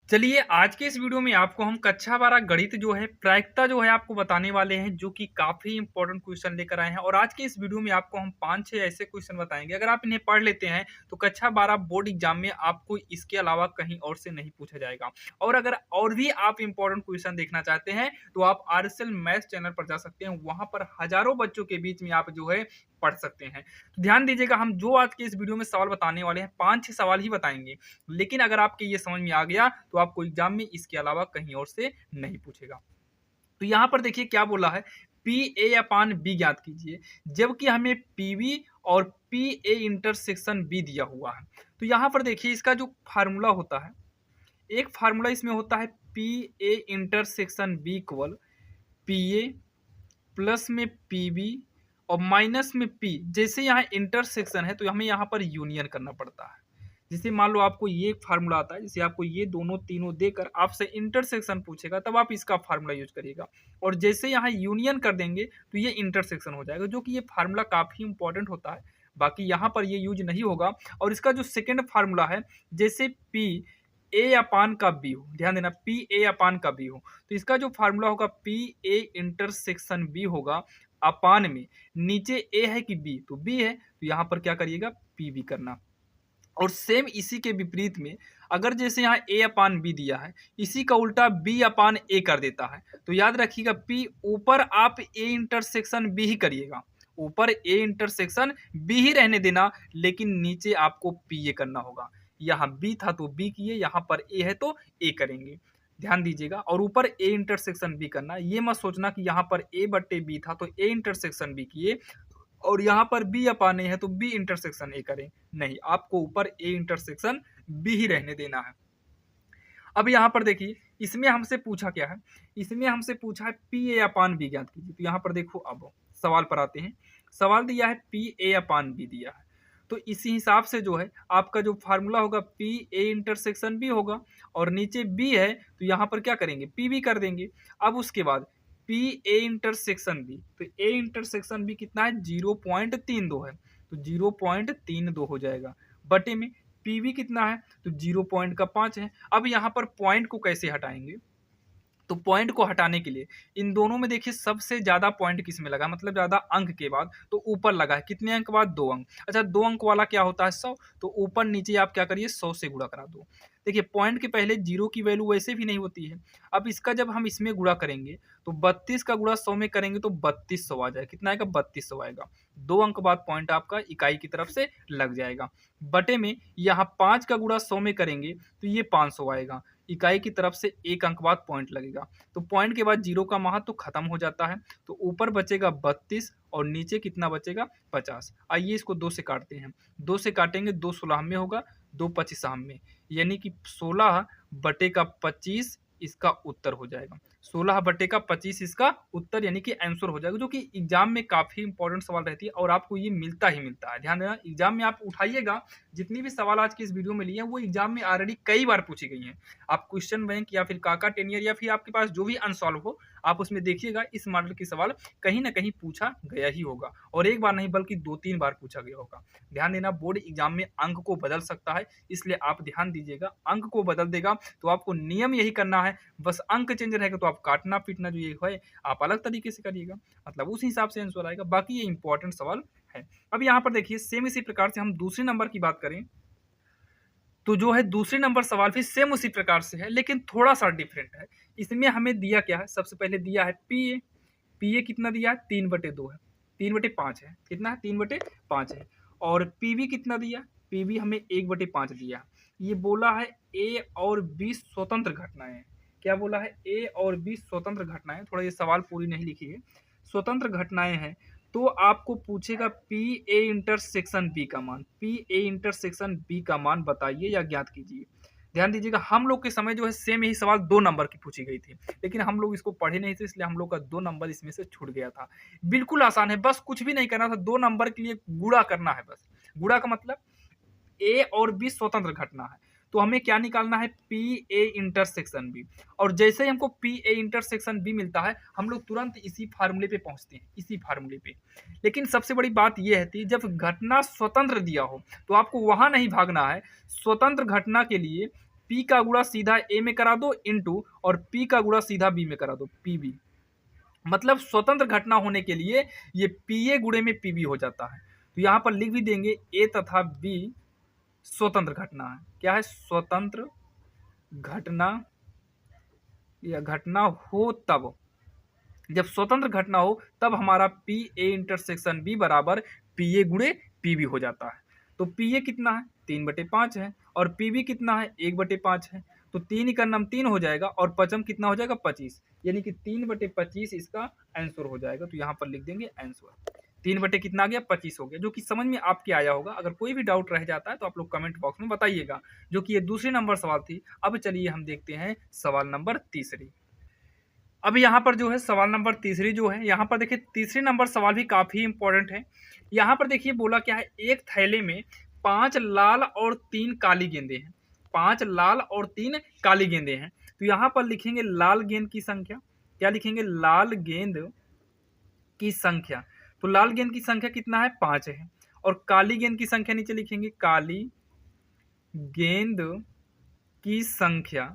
चलिए आज के इस वीडियो में आपको हम कक्षा 12 गणित जो है प्रायिकता जो है आपको बताने वाले हैं जो कि काफी इंपॉर्टेंट क्वेश्चन लेकर आए हैं। और आज के इस वीडियो में आपको हम 5-6 ऐसे क्वेश्चन बताएंगे, अगर आप इन्हें पढ़ लेते हैं तो कक्षा 12 बोर्ड एग्जाम में आपको इसके अलावा कहीं और से नहीं पूछा जाएगा। और अगर और भी आप इंपॉर्टेंट क्वेश्चन देखना चाहते हैं तो आप RSL मैथ्स चैनल पर जा सकते हैं, वहां पर हजारों बच्चों के बीच में आप जो है पढ़ सकते हैं। तो ध्यान दीजिएगा, हम जो आज के इस वीडियो में सवाल बताने वाले हैं 5-6 सवाल ही बताएंगे, लेकिन अगर आपके ये समझ में आ गया तो आपको एग्जाम में इसके अलावा कहीं और से नहीं पूछेगा। तो यहां पर देखिए क्या बोला है, पी ए अपान बी ज्ञात कीजिए, जबकि हमें पीवी और पी ए इंटरसेक्शन बी दिया हुआ है। तो यहां पर देखिए इसका जो फार्मूला होता है, एक फार्मूला इसमें होता है P A intersection B equal P A plus में पी बी और माइनस में पी। जैसे यहाँ इंटरसेक्शन है तो हमें यहाँ पर यूनियन करना पड़ता है। जैसे मान लो आपको ये फार्मूला आता है, जैसे आपको ये दोनों तीनों देकर आपसे इंटरसेक्शन पूछेगा तब आप इसका फार्मूला यूज करिएगा, और जैसे यहाँ यूनियन कर देंगे तो ये इंटरसेक्शन हो जाएगा, जो कि ये फार्मूला काफी इंपॉर्टेंट होता है। बाकी यहाँ पर ये यूज नहीं होगा। और इसका जो सेकेंड फार्मूला है, जैसे पी ए अपान का बी हो, ध्यान देना पी ए अपान का बी हो, तो इसका जो फार्मूला होगा पी ए इंटरसेक्शन बी होगा अपान में नीचे ए है कि बी, तो बी है तो यहाँ पर क्या करिएगा पी बी करना। और सेम इसी के विपरीत में अगर जैसे यहाँ ए अपान बी दिया है, इसी का उल्टा बी अपान ए कर देता है, तो याद रखिएगा पी ऊपर आप ए इंटरसेक्शन बी ही करिएगा, ऊपर ए इंटरसेक्शन बी ही रहने देना, लेकिन नीचे आपको पी ए करना होगा। यहाँ बी था तो बी किए, यहाँ पर ए है तो ए करेंगे, ध्यान दीजिएगा। और ऊपर ए इंटरसेक्शन बी करना, ये मत सोचना कि यहाँ पर ए बट्टे बी था तो ए इंटरसेक्शन बी किए और यहाँ पर बी अपान ए है तो बी इंटरसेक्शन ए करें, नहीं, आपको ऊपर ए इंटरसेक्शन बी ही रहने देना है। अब यहाँ पर देखिए इसमें हमसे पूछा क्या है, इसमें हमसे पूछा है पी ए अपान बी ज्ञात कीजिए। तो यहाँ पर देखो अब सवाल पर आते हैं, सवाल दिया है पी ए अपान बी दिया है, तो इसी हिसाब से जो है आपका जो फार्मूला होगा पी ए इंटरसेक्शन बी होगा, और नीचे बी है तो यहाँ पर क्या करेंगे पी बी कर देंगे। अब उसके बाद पी ए इंटरसेक्शन बी, तो ए इंटरसेक्शन बी कितना है 0.32 है, तो 0.32 हो जाएगा बटे में पीवी कितना है तो 0.5 है। अब यहाँ पर पॉइंट को कैसे हटाएंगे, तो पॉइंट को हटाने के लिए इन दोनों में देखिए सबसे ज्यादा पॉइंट किस में लगा, मतलब ज्यादा अंक के बाद तो ऊपर लगा है, कितने अंक बाद 2 अंक। अच्छा 2 अंक वाला क्या होता है 100, तो ऊपर नीचे आप क्या करिए 100 से गुणा करा दो। देखिए पॉइंट के पहले जीरो की वैल्यू वैसे भी नहीं होती है। अब इसका जब हम इसमें गुणा करेंगे तो 32 का गुणा 100 में करेंगे तो 3200 आ जाएगा, कितना आएगा 3200 आएगा। 2 अंक बाद पॉइंट आपका इकाई की तरफ से लग जाएगा, बटे में यहाँ 5 का गुणा 100 में करेंगे तो ये 500 आएगा, इकाई की तरफ से 1 अंक बाद पॉइंट लगेगा, तो पॉइंट के बाद जीरो का महत्व तो खत्म हो जाता है। तो ऊपर बचेगा 32 और नीचे कितना बचेगा 50। आइए इसको 2 से काटते हैं, 2 से काटेंगे 2 16 में होगा, 2 25 में, यानी कि 16 बटे का 25 इसका उत्तर हो जाएगा। 16 बटे का 25 इसका उत्तर यानी कि आंसर हो जाएगा, जो कि एग्जाम में काफी इंपॉर्टेंट सवाल रहती है और आपको ये मिलता ही मिलता है। ध्यान देना एग्जाम में आप उठाइएगा, जितनी भी सवाल आज की इस वीडियो में लिए हैं वो एग्जाम में ऑलरेडी कई बार पूछी गई हैं। आप क्वेश्चन बैंक या फिर काका टेनियर या फिर आपके पास जो भी अनसॉल्व हो आप उसमें देखिएगा, इस मॉडल की सवाल कहीं ना कहीं पूछा गया ही होगा, और एक बार नहीं बल्कि 2-3 बार पूछा गया होगा। ध्यान देना बोर्ड एग्जाम में अंक को बदल सकता है, इसलिए आप ध्यान दीजिएगा, अंक को बदल देगा तो आपको नियम यही करना है, बस अंक चेंज रहेगा तो आप काटना पीटना जो ये है आप अलग तरीके से करिएगा, मतलब उस हिसाब से आंसर आएगा। बाकी ये इंपॉर्टेंट सवाल है। अब यहाँ पर देखिए सेम इसी प्रकार से हम दूसरे नंबर की बात करें तो जो है दूसरे नंबर सवाल भी सेम उसी प्रकार से है, लेकिन थोड़ा सा डिफरेंट है। इसमें हमें दिया क्या है, सबसे पहले दिया है पी ए कितना दिया है 3/2 है, 3/5 है, कितना है 3/5 है। और पी बी कितना दिया, पी बी हमें 1/5 दिया। ये बोला है ए और बी स्वतंत्र घटनाएं हैं। क्या बोला है ए और बी स्वतंत्र घटनाएं, थोड़ा ये सवाल पूरी नहीं लिखी है, स्वतंत्र घटनाएं हैं। तो आपको पूछेगा पी ए इंटरसेक्शन बी का मान, पी ए इंटरसेक्शन बी का मान बताइए या ज्ञात कीजिए। ध्यान दीजिएगा हम लोग के समय जो है सेम यही सवाल 2 नंबर की पूछी गई थी, लेकिन हम लोग इसको पढ़े नहीं थे, इसलिए हम लोग का 2 नंबर इसमें से छूट गया था। बिल्कुल आसान है, बस कुछ भी नहीं करना था, 2 नंबर के लिए गुणा करना है बस। गुणा का मतलब ए और बी स्वतंत्र घटना है, तो हमें क्या निकालना है पी ए इंटरसेक्शन बी। और जैसे ही हमको पी ए इंटरसेक्शन बी मिलता है हम लोग तुरंत इसी फार्मूले पे पहुंचते हैं, इसी फार्मूले पे। लेकिन सबसे बड़ी बात यह है जब घटना स्वतंत्र दिया हो तो आपको वहां नहीं भागना है, स्वतंत्र घटना के लिए P का गुणा सीधा A में करा दो इंटू और P का गुणा सीधा B में करा दो PB। मतलब स्वतंत्र घटना होने के लिए ये PA गुणे में PB हो जाता है। तो यहाँ पर लिख भी देंगे A तथा B स्वतंत्र घटना है। क्या है? स्वतंत्र घटना या घटना हो तब, जब स्वतंत्र घटना हो तब हमारा पी ए इंटरसेक्शन बी बराबर पी ए गुणे पी बी हो जाता है। तो पी ए कितना है? 3/5 है और पी बी कितना है? 1/5 है। तो 3 का नाम 3 हो जाएगा और पचम कितना हो जाएगा? 25, यानी कि 3/25 इसका आंसर हो जाएगा। तो यहाँ पर लिख देंगे आंसर 3 बटे कितना आ गया? 25 हो गया, जो कि समझ में आपके आया होगा। अगर कोई भी डाउट रह जाता है तो आप लोग कमेंट बॉक्स में बताइएगा। जो कि ये दूसरी नंबर सवाल थी। अब चलिए हम देखते हैं सवाल नंबर तीसरी। अब यहाँ पर जो है सवाल नंबर तीसरी जो है, यहाँ पर देखिए तीसरी नंबर सवाल भी काफी इंपॉर्टेंट है। यहाँ पर देखिए बोला क्या है, एक थैले में 5 लाल और 3 काली गेंदे हैं। 5 लाल और 3 काली गेंदे हैं। तो यहाँ पर लिखेंगे लाल गेंद की संख्या। क्या लिखेंगे? लाल गेंद की संख्या। तो लाल गेंद की संख्या कितना है? 5 है। और काली गेंद की संख्या नीचे लिखेंगे काली गेंद की संख्या।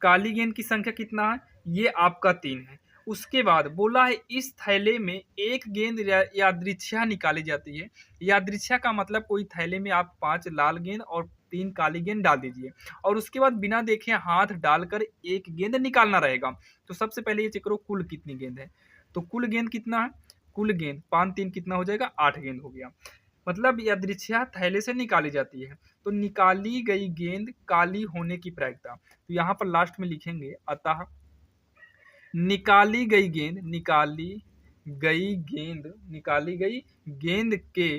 काली गेंद की संख्या कितना है? ये आपका 3 है। उसके बाद बोला है इस थैले में एक गेंद यादृच्छिक निकाली जाती है। यादृच्छिक का मतलब कोई थैले में आप 5 लाल गेंद और 3 काली गेंद डाल दीजिए और उसके बाद बिना देखे हाथ डालकर एक गेंद निकालना रहेगा। तो सबसे पहले ये चेक करो कुल कितनी गेंद है। तो कुल गेंद कितना है? कुल गेंद 5 3 कितना हो जाएगा? 8 गेंद हो गया। मतलब यादृच्छिक थैले से निकाली जाती है। तो निकाली गई गेंद काली होने की प्रायिकता। तो यहाँ पर लास्ट में लिखेंगे अतः निकाली गई गेंद के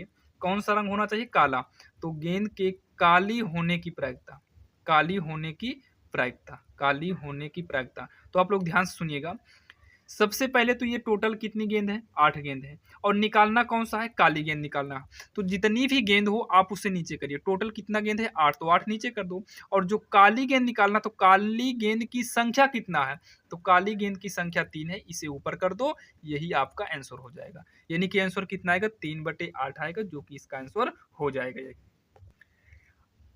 कौन सा रंग होना चाहिए? काला। तो गेंद के काली होने की प्रायिकता, काली होने की प्रायिकता। तो आप लोग ध्यान से सुनिएगा। सबसे पहले तो ये टोटल कितनी गेंद है? 8 गेंद है। और निकालना कौन सा है? काली गेंद निकालना। तो जितनी भी गेंद हो आप उससे नीचे करिए। टोटल कितना गेंद है? 8, तो 8 नीचे कर दो। और जो काली गेंद निकालना, तो काली गेंद की संख्या कितना है? तो काली गेंद की संख्या 3 है, इसे ऊपर कर दो। यही आपका आंसर हो जाएगा। यानी कि आंसर कितना आएगा? 3/8 आएगा, जो कि इसका आंसर हो जाएगा।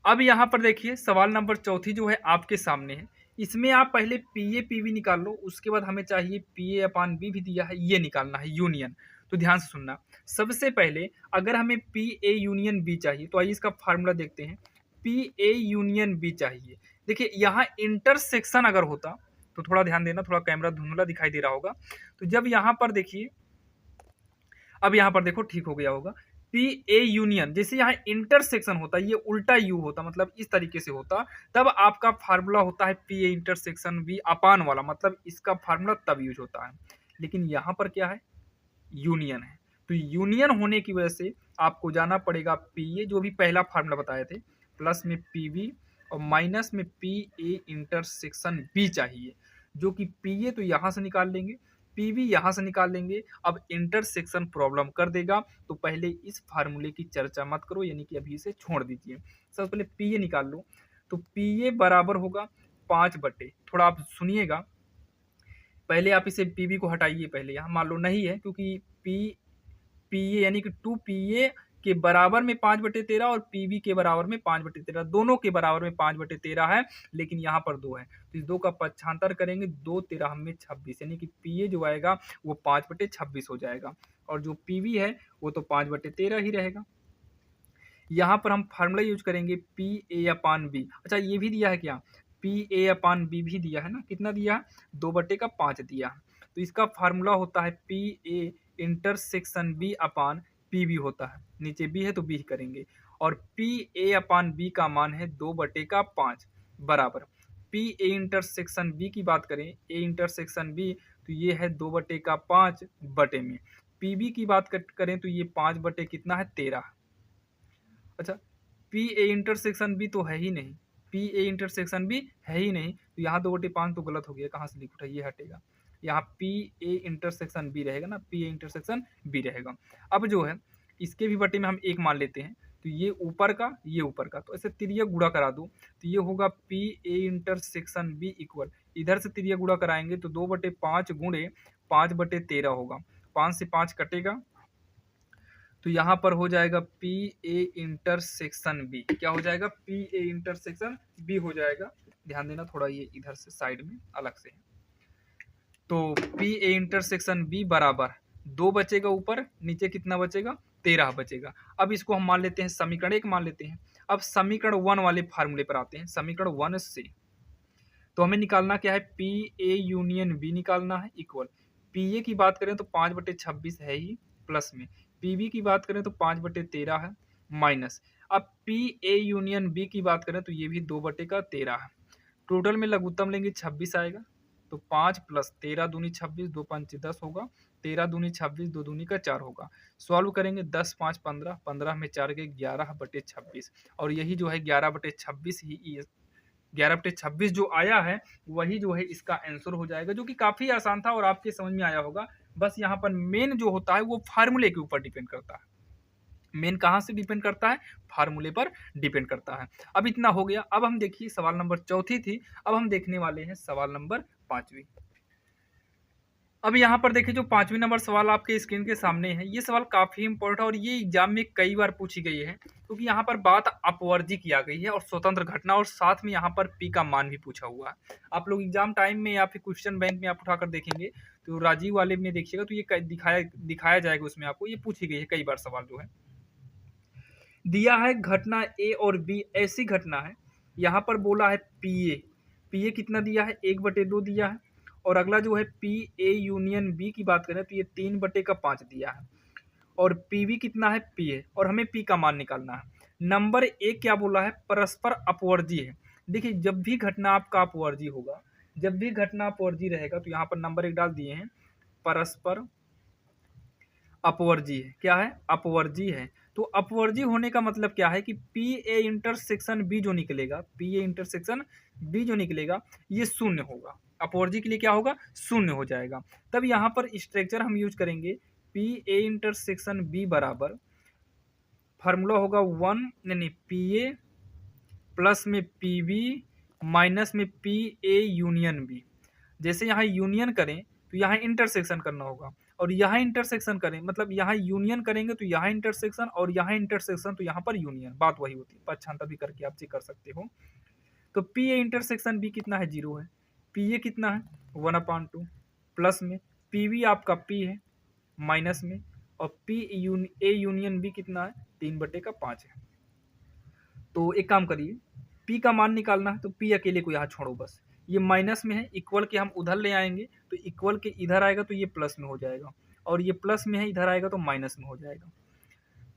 अब यहाँ पर देखिए सवाल नंबर चौथी जो है आपके सामने है। इसमें आप पहले पी ए पी बी निकाल लो, उसके बाद हमें चाहिए पी ए अपान बी भी दिया है, ये निकालना है यूनियन। तो ध्यान से सुनना। सबसे पहले अगर हमें पी ए यूनियन बी चाहिए तो आइए इसका फार्मूला देखते हैं। पी ए यूनियन बी चाहिए। देखिए यहाँ इंटरसेक्शन अगर होता तो थोड़ा ध्यान देना, थोड़ा कैमरा धुंधला दिखाई दे रहा होगा। तो जब यहाँ पर देखिए, अब यहाँ पर देखो ठीक हो गया होगा। पी ए यूनियन, जैसे यहाँ इंटरसेक्शन होता ये उल्टा यू होता, मतलब इस तरीके से होता, तब आपका फार्मूला होता है पी ए इंटरसेक्शन बी अपान वाला, मतलब इसका फार्मूला तब यूज होता है। लेकिन यहाँ पर क्या है? यूनियन है। तो यूनियन होने की वजह से आपको जाना पड़ेगा पी ए, जो भी पहला फार्मूला बताए थे, प्लस में पी बी और माइनस में पी ए इंटरसेक्शन बी चाहिए। जो कि पी ए तो यहाँ से निकाल लेंगे, पी बी यहाँ से निकाल लेंगे। अब इंटरसेक्शन प्रॉब्लम कर देगा, तो पहले इस फार्मूले की चर्चा मत करो, यानी कि अभी इसे छोड़ दीजिए। सबसे पहले पी ए निकाल लो। तो पी ए बराबर होगा 5/, थोड़ा आप सुनिएगा, पहले आप इसे पी बी को हटाइए। पहले यहाँ मान लो नहीं है, क्योंकि पी ए यानी कि 2 पी ए के बराबर में 5/13 और पी बी के बराबर में 5/13, दोनों के बराबर में 5/13 है, लेकिन यहाँ पर 2 है। तो इस 2 का पक्षांतर करेंगे, 2 13 में 26, यानी कि पी ए जो आएगा वो 5/26 हो जाएगा और जो पी बी है वो तो 5/13 ही रहेगा। यहाँ पर हम फार्मूला यूज करेंगे पी ए अपान बी। अच्छा ये भी दिया है क्या? पी ए अपान बी भी दिया है ना, कितना दिया? 2/5 दिया। तो इसका फार्मूला होता है P A intersection B upon P B होता है। नीचे बी है तो बी करेंगे, और पी ए अपान बी का मान है 2/5 बराबर पी ए इंटरसेक्शन बी की बात करें, ए इंटरसेक्शन बी तो ये है 2/5 बटे में। पी बी की बात करें तो ये 5 कितना है? 13। अच्छा पी ए इंटरसेक्शन बी तो है ही नहीं, पी ए इंटरसेक्शन बी है ही नहीं, तो यहाँ 2/5 तो गलत हो गया, कहाँ से लिख उठा? ये हटेगा, यहाँ पी ए इंटरसेक्शन बी रहेगा ना, पी ए इंटरसेक्शन बी रहेगा। अब जो है इसके भी बटे में हम 1 मान लेते हैं, तो ये ऊपर का ये ऊपर का, तो ऐसे तिरिया गुणा करा दो, तो ये होगा P A intersection B equal, इधर से तिरिया गुणा कराएंगे तो 2/5 गुणे 5/13 होगा, 5 से 5 कटेगा, तो यहाँ पर हो जाएगा पी ए इंटरसेक्शन बी। क्या हो जाएगा? पी ए इंटरसेक्शन बी हो जाएगा। ध्यान देना, थोड़ा ये इधर से साइड में अलग से है। तो पी ए इंटरसेक्शन बी बराबर 2 बचेगा, ऊपर नीचे कितना बचेगा, 13 बचेगा। अब इसको हम मान लेते हैं समीकरण 1 मान लेते हैं। अब समीकरण 1 वाले फार्मूले पर आते हैं। समीकरण 1 से तो हमें निकालना क्या है, पी ए यूनियन बी निकालना है, इक्वल पी ए की बात करें तो 5/26 है ही, प्लस में पी बी की बात करें तो 5/13 है, माइनस अब पी ए यूनियन बी की बात करें तो ये भी 2/13 है। टोटल में लघुत्तम लेंगे 26 आएगा, तो 5 प्लस 13 दूनी 26, 2 पंच 10 होगा, 13 दूनी 26, 2 दूनी का 4 होगा। सॉल्व करेंगे 10 5 15, 15 में 4 के 11/26, और यही जो है 11/26 ही 11/26 जो आया है वही जो है इसका आंसर हो जाएगा, जो कि काफी आसान था और आपके समझ में आया होगा। बस यहाँ पर मेन जो होता है वो फार्मूले के ऊपर डिपेंड करता है। मेन कहाँ से डिपेंड करता है, फार्मूले पर डिपेंड करता है। अब इतना हो गया। अब हम देखिए सवाल नंबर 4 थी, अब हम देखने वाले हैं सवाल नंबर 5। अब यहाँ पर देखिए जो 5वें नंबर सवाल आपके स्क्रीन के सामने है, ये सवाल काफी इंपॉर्टेंट और ये एग्जाम में कई बार पूछी गई है, क्योंकि यहाँ पर बात अपवर्जी किया गई है और स्वतंत्र घटना, और साथ में यहाँ पर पी का मान भी पूछा हुआ है। आप लोग एग्जाम टाइम में या फिर क्वेश्चन बैंक में आप उठाकर देखेंगे तो राजीव वाले में देखिएगा तो ये दिखाया जाएगा, उसमें आपको ये पूछी गई है कई बार सवाल जो है। दिया है घटना ए और बी, ऐसी घटना है, यहाँ पर बोला है पी ए कितना दिया है, 1/2 दिया है, और अगला जो है पी ए यूनियन बी की बात करें तो ये 3/5 दिया है, और पी बी कितना है पी ए, और हमें पी का मान निकालना है। नंबर एक क्या बोला है, परस्पर अपवर्जी है। देखिए जब भी घटना आपका अपवर्जी होगा, जब भी घटना अपवर्जी रहेगा तो यहाँ पर नंबर 1 डाल दिए हैं, परस्पर अपवर्जी है। क्या है, अपवर्जी है। तो अपवर्जी होने का मतलब क्या है कि पी ए इंटरसेक्शन बी जो निकलेगा, पी ए इंटरसेक्शन बी जो निकलेगा ये शून्य होगा। अपवर्जी के लिए क्या होगा, शून्य हो जाएगा। तब यहाँ पर स्ट्रक्चर हम यूज करेंगे, पी ए इंटरसेक्शन बी बराबर फार्मूला होगा 1 नहीं पी ए प्लस में पी बी माइनस में पी ए यूनियन बी। जैसे यहाँ यूनियन करें तो यहाँ इंटरसेक्शन करना होगा, और यहाँ इंटरसेक्शन करें मतलब यहाँ यूनियन करेंगे तो यहाँ इंटरसेक्शन, और यहाँ इंटरसेक्शन तो यहाँ पर यूनियन, बात वही होती है। पक्षांतर भी करके आप चेक कर सकते हो। तो पी ए इंटरसेक्शन बी कितना है, 0 है। पी ए कितना है 1/2, प्लस में पी बी आपका पी है माइनस में, और पी ए यूनियन बी कितना है 3/5 है। तो एक काम करिए, पी का मान निकालना है तो पी अकेले को यहाँ छोड़ो, बस ये माइनस में है, इक्वल के हम उधर ले आएंगे तो इक्वल के इधर आएगा तो ये प्लस में हो जाएगा, और ये प्लस में है इधर आएगा तो माइनस में हो जाएगा।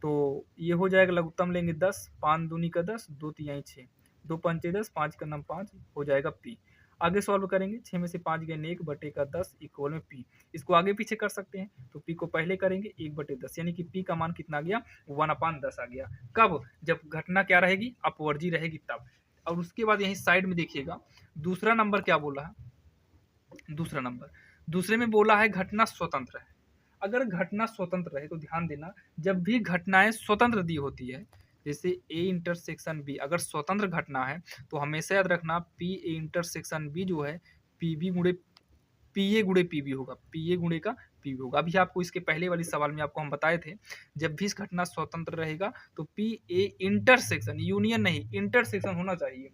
तो ये हो जाएगा, लघुत्तम लेंगे 10, 5 दूनी का 10, 2 तिहाई 6, 2 पंचे 10, 5 का नाम 5 हो जाएगा पी। आगे सॉल्व करेंगे, 6 में से 5 गए 1/10 इक्वल में पी। इसको आगे पीछे कर सकते हैं, तो पी को पहले करेंगे 1/10, यानी कि पी का मान कितना आ गया, 1/10 आ गया। कब, जब घटना क्या रहेगी, अपवर्जी रहेगी तब। और उसके बाद यहीं साइड में देखिएगा दूसरा नंबर क्या बोला है, दूसरे में बोला है घटना स्वतंत्र है। अगर घटना स्वतंत्र रहे तो ध्यान देना, जब भी घटनाएं स्वतंत्र दी होती है, जैसे ए इंटरसेक्शन बी अगर स्वतंत्र घटना है तो हमेशा याद रखना पी ए इंटरसेक्शन बी जो है पी बी गुणे पी ए गुणे पी बी होगा, पी ए गुणे का पी बी होगा। अभी आपको इसके पहले वाली सवाल में आपको हम बताए थे, जब भी इस घटना स्वतंत्र रहेगा तो पी ए इंटरसेक्शन, यूनियन नहीं इंटरसेक्शन होना चाहिए,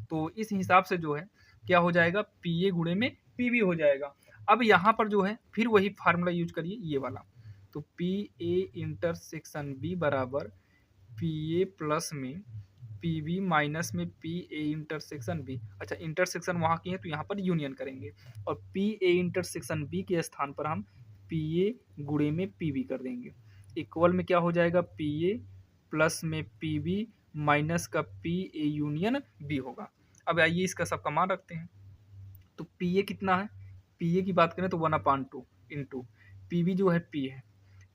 तो इस हिसाब से जो है क्या हो जाएगा, पी ए गुणे में पी बी हो जाएगा। अब यहाँ पर जो है फिर वही फार्मूला यूज करिए, ये वाला, तो पी ए इंटरसेक्शन बी बराबर पी ए प्लस में पी बी माइनस में पी ए इंटरसेक्शन बी। अच्छा इंटरसेक्शन वहाँ की है तो यहाँ पर यूनियन करेंगे, और पी ए इंटरसेक्शन बी के स्थान पर हम पी ए गुणे में पी बी कर देंगे। इक्वल में क्या हो जाएगा, पी ए प्लस में पी बी माइनस का पी ए यूनियन बी होगा। अब आइए इसका सबका मान रखते हैं, तो पी ए कितना है, पी ए की बात करें तो 1/2 इंटू पी बी जो है पी है,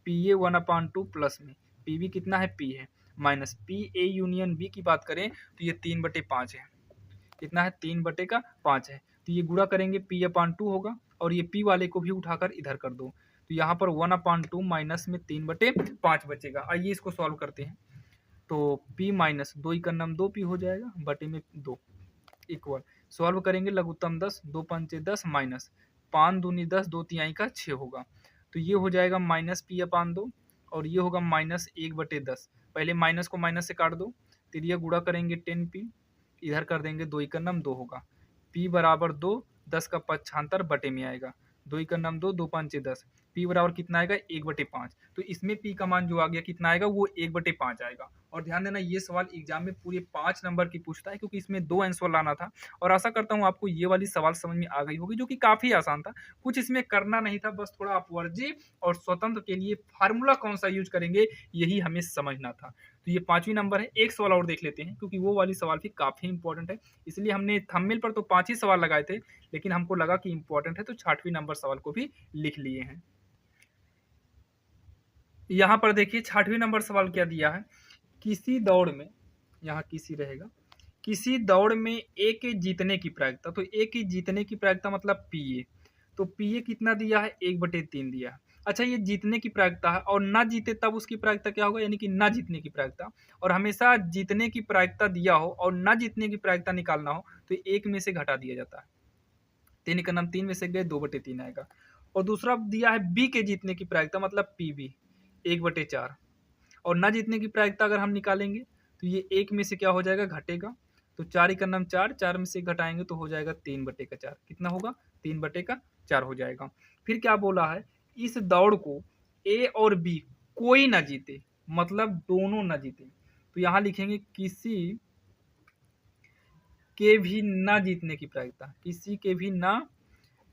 पी ए 1/2 प्लस में पी बी कितना है पी है, minus P A union B की बात करें तो ये 3/5 है, कितना है 3/5 है, तो ये गुणा करेंगे p/2 होगा, और ये p वाले को भी उठाकर इधर कर दो, तो यहाँ पर 1/2 माइनस में 3/5 बचेगा। आइए इसको सॉल्व करते हैं, तो p माइनस 2 का नाम 2p हो जाएगा, बटे में 2 इक्वल सॉल्व करेंगे, लघुत्तम 10, 2 पंचे 10 माइनस 5 दूनी 10, 2 तिहाई का 6 होगा, तो ये हो जाएगा माइनस p/2, और ये होगा माइनस 1/10। पहले माइनस को माइनस से काट दो, फिर ये गुणा करेंगे 10p, इधर कर देंगे 2 का नाम 2 होगा, P बराबर 2, 10 का पक्षांतर बटे में आएगा, 2 ही का नाम 2, 2 5 10, P बराबर कितना आएगा 1/5। तो इसमें P का मान जो आ गया कितना आएगा वो 1/5 आएगा। और ध्यान देना ये सवाल एग्जाम में पूरे 5 नंबर की पूछता है, क्योंकि इसमें 2 आंसर लाना था। और आशा करता हूँ आपको ये वाली सवाल समझ में आ गई होगी, जो कि काफी आसान था, कुछ इसमें करना नहीं था, बस थोड़ा अपवर्जी और स्वतंत्र के लिए फार्मूला कौन सा यूज करेंगे यही हमें समझना था। तो ये 5वीं नंबर है। एक सवाल और देख लेते हैं, क्योंकि वो वाली सवाल भी काफी इंपॉर्टेंट है, इसलिए हमने थंबनेल पर तो 5 ही सवाल लगाए थे, लेकिन हमको लगा कि इंपॉर्टेंट है तो 6वीं नंबर सवाल को भी लिख लिए हैं। यहाँ पर देखिए 6वीं नंबर सवाल क्या दिया है, किसी दौड़ में, यहाँ किसी रहेगा, किसी दौड़ में ए के जीतने की प्रायिकता, तो ए के जीतने की प्रायिकता मतलब पी ए, तो पी ए कितना दिया है 1/3 दिया है। अच्छा ये जीतने की प्रायिकता है, और ना जीते तब उसकी प्रायिकता क्या होगा, यानी कि ना जीतने की प्रायिकता। और हमेशा जीतने की प्रायिकता दिया हो और ना जीतने की प्रायिकता निकालना हो तो एक में से घटा दिया जाता है, 3 का नाम 3 में से गए 2/3 आएगा। और दूसरा दिया है बी के जीतने की प्रायिकता मतलब पी बी 1/4, और ना जीतने की प्रायिकता अगर हम निकालेंगे तो ये एक में से क्या हो जाएगा घटेगा, तो 4 ही का नाम 4, 4 में से घटाएंगे तो हो जाएगा 3/4, कितना होगा 3/4 हो जाएगा। फिर क्या बोला है, इस दौड़ को ए और बी कोई ना जीते, मतलब दोनों ना जीते, तो यहाँ लिखेंगे किसी के भी ना जीतने की प्रायिकता, किसी के भी ना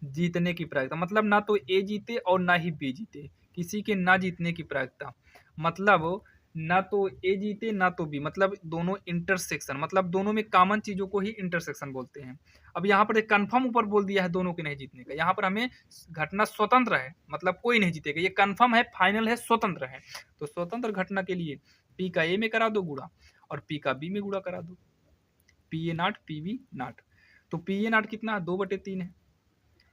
जीतने की प्रायिकता मतलब ना तो ए जीते और ना ही बी जीते, किसी के ना जीतने की प्रायिकता मतलब ना तो ए जीते ना तो बी, मतलब दोनों इंटरसेक्शन, मतलब दोनों में कॉमन चीजों को ही इंटरसेक्शन बोलते हैं। अब यहाँ पर एक कंफर्म ऊपर बोल दिया है दोनों के नहीं जीतने का, यहाँ पर हमें घटना स्वतंत्र है, मतलब कोई नहीं जीतेगा, ये कंफर्म है, फाइनल है, स्वतंत्र है। तो स्वतंत्र घटना के लिए पी का ए में करा दो गुणा और पी का बी में गुणा करा दो, P A not P B not. तो पी ए नॉट कितना 2/3 है,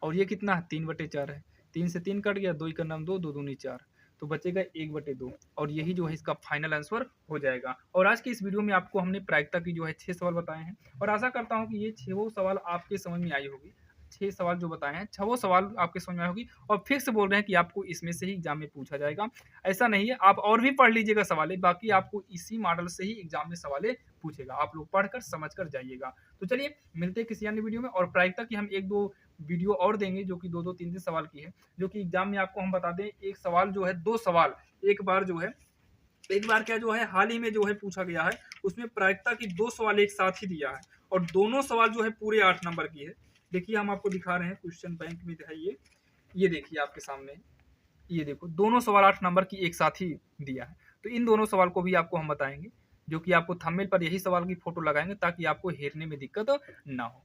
और ये कितना है 3/4 है, 3 से 3 कट गया, 2 का नाम 2, 2 दूनी 4, तो बचेगा 1/2, और यही जो है इसका फाइनल आंसर हो जाएगा। और आज के इस वीडियो में आपको हमने प्रायिकता की जो है 6 सवाल बताए हैं, और आशा करता हूँ कि ये 6 सवाल आपके समझ में आई होगी। 6 सवाल जो बताए हैं 6 सवाल आपके समझ में आई होगी, और फिक्स बोल रहे हैं कि आपको इसमें से ही एग्जाम में पूछा जाएगा। ऐसा नहीं है, आप और भी पढ़ लीजिएगा सवालें, बाकी आपको इसी मॉडल से ही एग्जाम में सवालें पूछेगा, आप लोग पढ़कर समझ कर जाइएगा। तो चलिए मिलते हैं किसी अन्य वीडियो में, और प्रायिकता की हम 1-2 वीडियो और देंगे जो कि 2-2 3-3 सवाल की है, जो कि एग्जाम में आपको हम बता दें, एक सवाल जो है 2 सवाल एक बार जो है, एक बार क्या जो है हाल ही में जो है पूछा गया है, उसमें प्रायिकता की 2 सवाल एक साथ ही दिया है, और दोनों सवाल जो है पूरे 8 नंबर की है। देखिए हम आपको दिखा रहे हैं, क्वेश्चन बैंक में है ये देखिए आपके सामने, ये देखो दोनों सवाल 8 नंबर की एक साथ ही दिया है। तो इन दोनों सवाल को भी आपको हम बताएंगे, जो कि आपको थंबनेल पर यही सवाल की फोटो लगाएंगे ताकि आपको हेरने में दिक्कत ना हो।